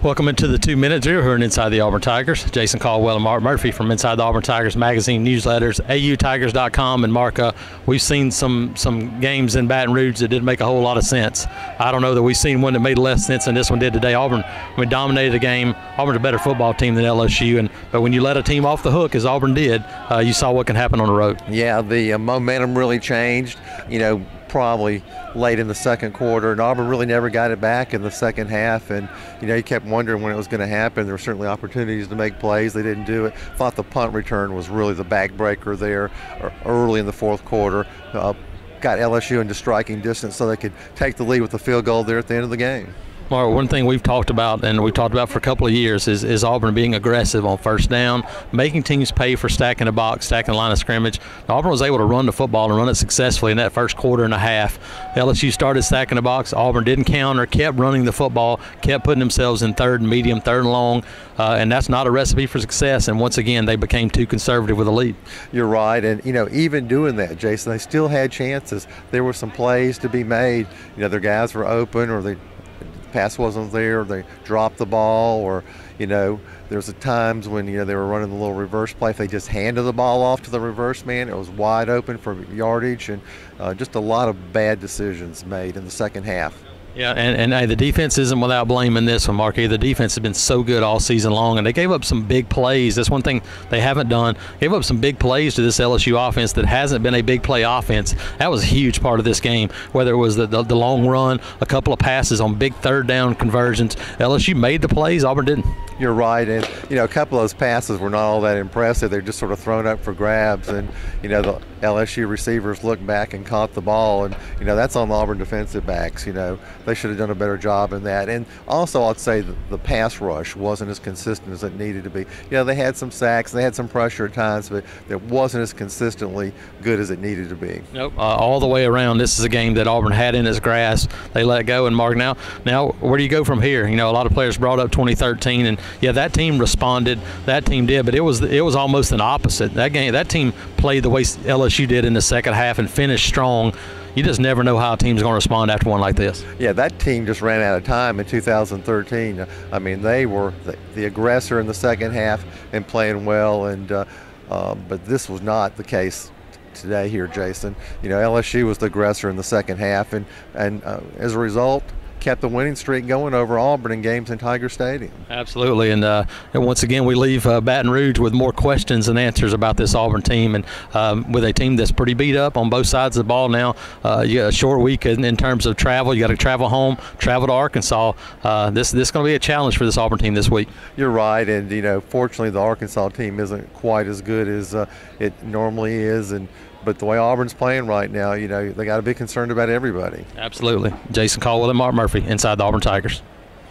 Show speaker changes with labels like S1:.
S1: Welcome into the 2 Minute Drill here Inside the Auburn Tigers. Jason Caldwell and Mark Murphy from Inside the Auburn Tigers magazine newsletters, autigers.com. And Mark, we've seen some games in Baton Rouge that didn't make a whole lot of sense. I don't know that we've seen one that made less sense than this one did today. Auburn, we dominated the game. Auburn's a better football team than LSU, but when you let a team off the hook, as Auburn did, you saw what can happen on the road.
S2: Yeah, the momentum really changed. Probably late in the second quarter, and Auburn really never got it back in the second half, and you kept wondering when it was going to happen. There were certainly opportunities to make plays. They didn't do it. Thought the punt return was really the backbreaker there early in the fourth quarter. Got LSU into striking distance so they could take the lead with the field goal there at the end of the game.
S1: Mark, one thing we've talked about, and we've talked about for a couple of years, is Auburn being aggressive on first down, making teams pay for stacking the box, stacking the line of scrimmage. Auburn was able to run the football and run it successfully in that first quarter and a half. LSU started stacking the box. Auburn didn't counter, kept running the football, kept putting themselves in third and medium, third and long, and that's not a recipe for success. And once again, they became too conservative with a lead.
S2: You're right, and even doing that, Jason, they still had chances. There were some plays to be made. Their guys were open, or the pass wasn't there, they dropped the ball, or there's times when they were running the little reverse play. If they just handed the ball off to the reverse man, it was wide open for yardage, and just a lot of bad decisions made in the second half.
S1: Yeah, and the defense isn't without blame in this one, Marky. The defense has been so good all season long, and they gave up some big plays. That's one thing they haven't done. Gave up some big plays to this LSU offense that hasn't been a big play offense. That was a huge part of this game, whether it was the long run, a couple of passes on big third down conversions. LSU made the plays, Auburn didn't.
S2: You're right, and a couple of those passes were not all that impressive. They're just sort of thrown up for grabs, and the LSU receivers looked back and caught the ball, and that's on the Auburn defensive backs. They should have done a better job in that. And also, I'd say the pass rush wasn't as consistent as it needed to be. They had some sacks, and they had some pressure at times, but it wasn't as consistently good as it needed to be.
S1: Nope, all the way around. This is a game that Auburn had in its grasp. They let go, and Mark, now where do you go from here? A lot of players brought up 2013, and that team responded. That team did, but it was almost an opposite. That team played the way LSU did in the second half and finished strong. You just never know how a team's going to respond after one like this.
S2: Yeah, that team just ran out of time in 2013. I mean, they were the aggressor in the second half and playing well, and but this was not the case today here, Jason. LSU was the aggressor in the second half, and as a result, kept the winning streak going over Auburn in games in Tiger Stadium.
S1: Absolutely, and once again we leave Baton Rouge with more questions than answers about this Auburn team, and with a team that's pretty beat up on both sides of the ball now. You got a short week in terms of travel. You got to travel home, travel to Arkansas. This is going to be a challenge for this Auburn team this week.
S2: You're right, and fortunately the Arkansas team isn't quite as good as it normally is, but the way Auburn's playing right now, they got to be concerned about everybody.
S1: Absolutely. Jason Caldwell and Mark Murphy, Inside the Auburn Tigers.